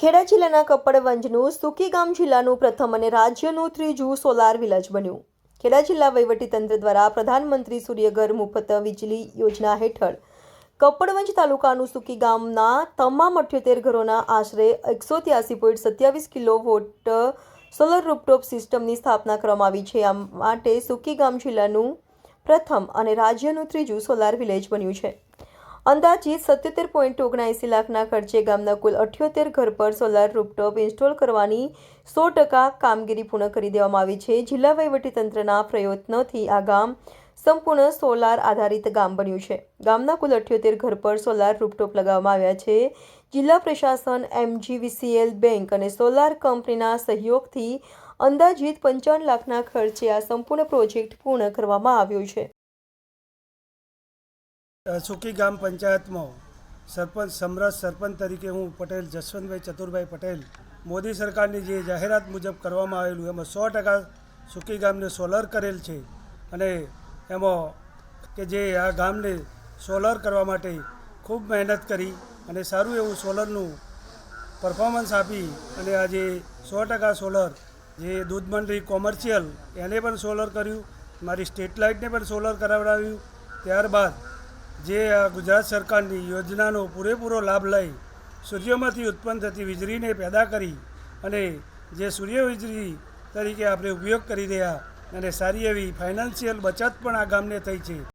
ખેડા જિલ્લાના કપડવંજનું સુકીગામ જિલ્લાનું પ્રથમ અને રાજ્યનું ત્રીજું સોલાર વિલેજ બન્યું। ખેડા જિલ્લા વહીવટીતંત્ર દ્વારા પ્રધાનમંત્રી સૂર્યઘર મુફત વીજળી યોજના હેઠળ કપડવંજ તાલુકાનું સુકીગામના તમામ 78 ઘરોના આશરે 183.27 કિલોવોટ સોલર રૂફટોપ સિસ્ટમની સ્થાપના કરવામાં આવી છે। આ માટે સુકીગામ જિલ્લાનું પ્રથમ અને રાજ્યનું ત્રીજું સોલાર વિલેજ બન્યું છે। અંદાજિત 77.79 લાખના ખર્ચે ગામના કુલ 78 ઘર પર સોલાર રૂફટોપ ઇન્સ્ટોલ કરવાની 100% કામગીરી પૂર્ણ કરી દેવામાં આવી છે। જિલ્લા વહીવટીતંત્રના પ્રયત્નોથી આ ગામ સંપૂર્ણ સોલાર આધારિત ગામ બન્યું છે। ગામના કુલ 78 ઘર પર સોલાર રૂફટોપ લગાવવામાં આવ્યા છે। જિલ્લા પ્રશાસન, MGVCL બેંક અને સોલાર કંપનીના સહયોગથી અંદાજિત 55 લાખના ખર્ચે આ સંપૂર્ણ પ્રોજેક્ટ પૂર્ણ કરવામાં આવ્યો છે। સુકીગામ પંચાયતમાં સમરસ સરપંચ તરીકે હું પટેલ જસવંતભાઈ ચતુરભાઈ પટેલ મોદી સરકારની જે જાહેરાત મુજબ કરવામાં આવેલું એમાં 100% સુકીગામને સોલર કરેલ છે અને એમાં કે જે આ ગામને સોલર કરવા માટે ખૂબ મહેનત કરી અને સારું એવું સોલરનું પરફોર્મન્સ આપી અને આજે 100% સોલર જે દૂધ મંડળી કોમર્શિયલ એને પણ સોલર કર્યું, મારી સ્ટ્રીટ લાઇટને પણ સોલર કરાવડાવ્યું। ત્યારબાદ જે આ ગુજરાત સરકારની યોજનાનો પૂરેપૂરો લાભ લઈ સૂર્યમાંથી ઉત્પન્ન થતી વીજળીને પેદા કરી અને જે સૂર્ય વીજળી તરીકે આપણે ઉપયોગ કરી રહ્યા અને સારી એવી ફાઇનાન્શિયલ બચત પણ આ ગામને થઈ છે।